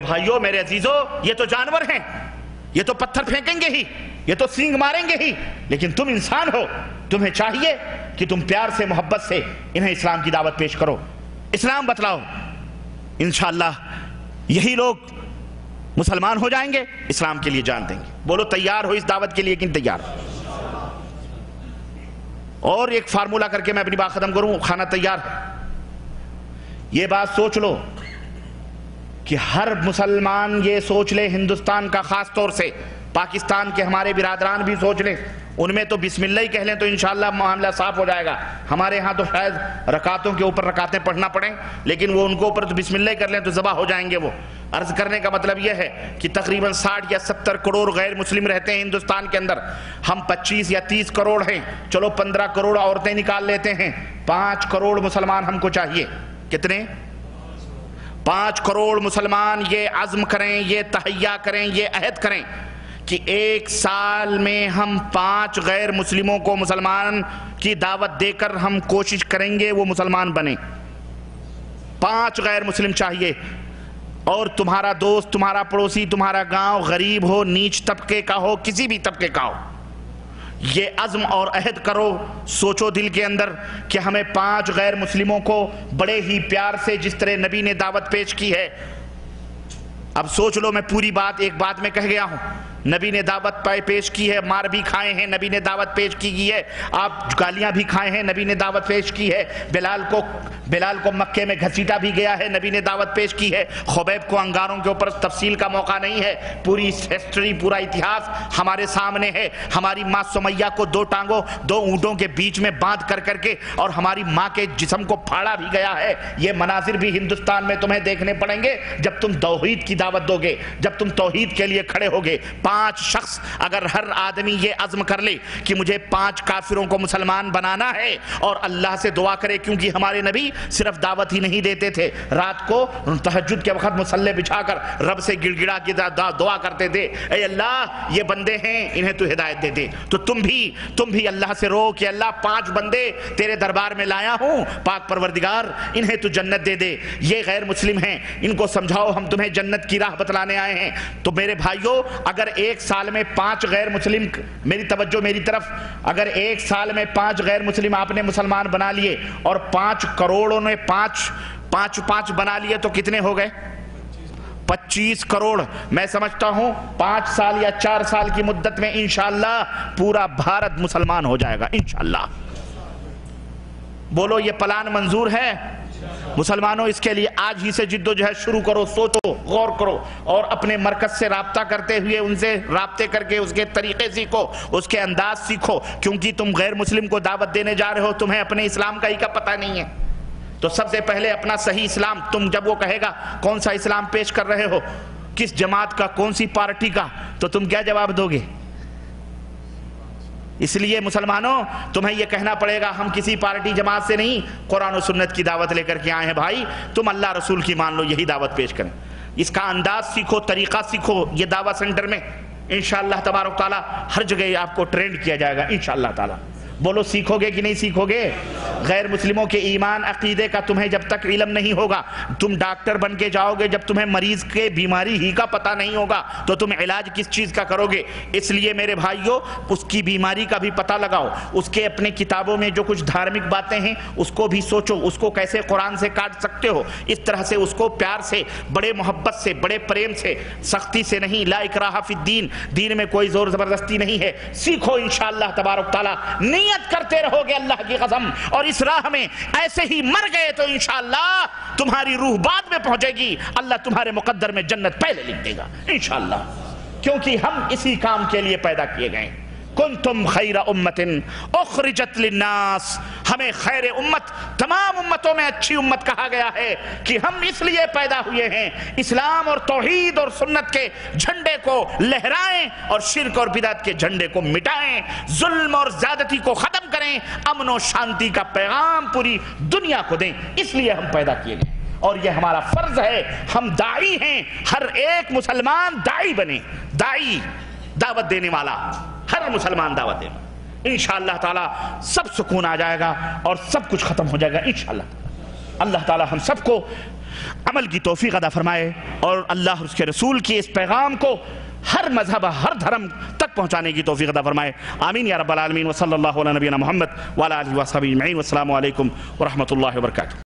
بھائیوں، میرے عزیزوں، یہ تو جانور ہیں، یہ تو پتھر پھینکیں گے ہی، یہ تو سینگ ماریں گے ہی، لیکن تم انسان ہو، تمہیں چاہیے کہ تم پیار سے، محبت سے انہیں اسلام کی دعوت پیش کرو، اسلام بتلاؤ۔ انشاءاللہ یہی لوگ مسلمان ہو جائیں گے، اسلام کے لیے جان دیں گے۔ بولو تیار ہو اس دعوت کے لیے کہ تیار؟ اور ایک فارمولہ کر کے میں اپنی بات ختم کروں، کھانا تیار ہے۔ یہ بات سوچ لو کہ ہر مسلمان یہ سوچ لے، ہندوستان کا خاص طور سے، پاکستان کے ہمارے برادران بھی سوچ لیں، ان میں تو بسم اللہ ہی کہہ لیں تو انشاءاللہ معاملہ صاف ہو جائے گا۔ ہمارے ہاں تو شاید رکعتوں کے اوپر رکعتیں پڑھنا پڑیں، لیکن وہ ان کو اوپر تو بسم اللہ ہی کر لیں تو ذبح ہو جائیں گے۔ وہ عرض کرنے کا مطلب یہ ہے کہ تقریباً 60 یا 70 کروڑ غیر مسلم رہتے ہیں ہندوستان کے اندر، ہم 25 یا 30 کروڑ ہیں، چلو 15 کروڑ عورتیں نکال لیتے ہیں، 5 کروڑ مسلمان ہم کو چاہیے۔ کتنے؟ 5 کروڑ مسلمان یہ عزم کریں، یہ تہیہ کریں، یہ عہد کریں کہ 1 سال میں ہم 5 غیر مسلموں کو مسلمان کی دعوت دے کر ہم کوشش کریں گے وہ مسلمان بنیں۔ 5 غیر مسلم چاہیے، اور تمہارا دوست، تمہارا پڑوسی، تمہارا گاؤں غریب ہو، نیچ طبقے کا ہو، کسی بھی طبقے کا ہو، یہ عزم اور عہد کرو، سوچو دل کے اندر کہ ہمیں 5 غیر مسلموں کو بڑے ہی پیار سے، جس طرح نبی نے دعوت پیش کی ہے۔ اب سوچ لو، میں پوری بات ایک بات میں کہہ گیا ہوں، نبی نے دعوت پیش کی ہے، مار بھی کھائے ہیں، نبی نے دعوت پیش کی ہے، آپ گالیاں بھی کھائے ہیں، نبی نے دعوت پیش کی ہے، بلال کو مکے میں گھسیٹا بھی گیا ہے، نبی نے دعوت پیش کی ہے، خبیب کو انگاروں کے اوپر تفصیل کا موقع نہیں ہے، پوری ہسٹری، پورا اتہاس ہمارے سامنے ہے۔ ہماری ماں سمیہ کو 2 ٹانگوں 2 اونٹوں کے بیچ میں باندھ کر کے اور ہماری ماں کے جسم کو پھاڑا بھی گیا ہے۔ یہ مناظر بھی ہندوستان میں تمہیں دیکھنے پڑیں گے جب تم توحید کی دعوت دو گے، جب تم توحید کے لیے کھڑے ہوگے۔ 5 شخص، اگر ہر آدمی یہ عزم کر لے کہ مجھے 5 کافروں کو مسلمان بنانا ہے، اور اللہ سے دعا کرے، کیونکہ ہمارے نبی صرف دعوت ہی نہیں دیتے تھے، رات کو تہجد کے وقت مصلے بچھا کر رب سے گڑ گڑا کے دعا کرتے تھے، اے اللہ یہ بندے ہیں، انہیں تو ہدایت دے دے۔ تو تم بھی اللہ سے رو کہ اللہ 5 بندے تیرے دربار میں لایا ہوں، پاک پروردگار انہیں تو جنت دے دے، یہ غیر مسلم ہیں، ان کو سمجھاؤ ہم تمہیں جنت کی راہ بتلانے آئے ہیں۔ تو میرے بھائیوں، اگر 1 سال میں 5 غیر مسلم، میری توجہ میری طرف، اگر 1 سال میں 5 غیر مسلم آپ نے مسلمان بنا لیے، اور 5 کروڑوں نے 5 بنا لیے، تو کتنے ہو گئے؟ 25 کروڑ۔ میں سمجھتا ہوں 5 سال یا 4 سال کی مدت میں انشاءاللہ پورا بھارت مسلمان ہو جائے گا انشاءاللہ۔ بولو یہ پلان منظور ہے؟ مسلمانوں اس کے لیے آج ہی سے جد و جہد شروع کرو، سوچو، غور کرو، اور اپنے مرکز سے رابطہ کرتے ہوئے ان سے رابطے کر کے اس کے طریقے سیکھو، اس کے انداز سیکھو، کیونکہ تم غیر مسلم کو دعوت دینے جا رہے ہو، تمہیں اپنے اسلام کا ہی کا پتہ نہیں ہے۔ تو سب سے پہلے اپنا صحیح اسلام، تم جب وہ کہے گا کون سا اسلام پیش کر رہے ہو، کس جماعت کا، کون سی پارٹی کا، تو تم کیا جواب دو گے؟ اس لیے مسلمانوں تمہیں یہ کہنا پڑے گا ہم کسی پارٹی جماعت سے نہیں، قرآن و سنت کی دعوت لے کر کے آئے ہیں بھائی، تم اللہ رسول کی مان لو، یہی دعوت پیش کریں۔ اس کا انداز سیکھو، طریقہ سیکھو، یہ دعوت سینٹر میں انشاءاللہ تبارک تعالیٰ ہر جگہ آپ کو ٹرینڈ کیا جائے گا انشاءاللہ تعالیٰ۔ بولو سیکھو گے کہ نہیں سیکھو گے؟ غیر مسلموں کے ایمان عقیدے کا تمہیں جب تک علم نہیں ہوگا، تم ڈاکٹر بن کے جاؤ گے، جب تمہیں مریض کے بیماری ہی کا پتہ نہیں ہوگا تو تم علاج کس چیز کا کرو گے؟ اس لیے میرے بھائیوں، اس کی بیماری کا بھی پتہ لگاؤ، اس کے اپنے کتابوں میں جو کچھ دھارمک باتیں ہیں اس کو بھی سوچو، اس کو کیسے قرآن سے کاٹ سکتے ہو، اس طرح سے اس کو پیار سے، بڑے محبت سے، بڑے پریم سے، سختی سے نہیں، لا اکراہ فی الدین، دین میں کوئی زور زبردستی نہیں ہے، سیکھو انشاءاللہ تبارک تعالیٰ۔ نیت کرتے رہو گے اللہ کی قسم، اور اس راہ میں ایسے ہی مر گئے تو انشاءاللہ تمہاری روح بعد میں پہنچے گی، اللہ تمہارے مقدر میں جنت پہلے لکھ دے گا انشاءاللہ، کیونکہ ہم اسی کام کے لیے پیدا کیے گئے۔ کنتم خیر امت اخرجت للناس، ہمیں خیر امت، تمام امتوں میں اچھی امت کہا گیا ہے کہ ہم اس لیے پیدا ہوئے ہیں، اسلام اور توحید اور سنت کے جھنڈے کو لہرائیں اور شرک اور بدعت کے جھنڈے کو مٹائیں، ظلم اور زیادتی کو ختم کریں، امن و شانتی کا پیغام پوری دنیا کو دیں، اس لیے ہم پیدا کیے گئے، اور یہ ہمارا فرض ہے۔ ہم داعی ہیں، ہر ایک مسلمان داعی بنے، داعی، دعوت دینے والا، ہر مسلمان دعوت دے، انشاءاللہ تعالی سب سکون آ جائے گا اور سب کچھ ختم ہو جائے گا انشاءاللہ۔ اللہ تعالی ہم سب کو عمل کی توفیق عطا فرمائے اور اللہ اور اس کے رسول کی اس پیغام کو ہر مذہب ہر دھرم تک پہنچانے کی توفیق عطا فرمائے. آمین یا رب العالمین. وصلی اللہ علی نبینا محمد وعلی آلہ وصحبہ اجمعین. والسلام علیکم ورحمۃ اللہ وبرکاتہ.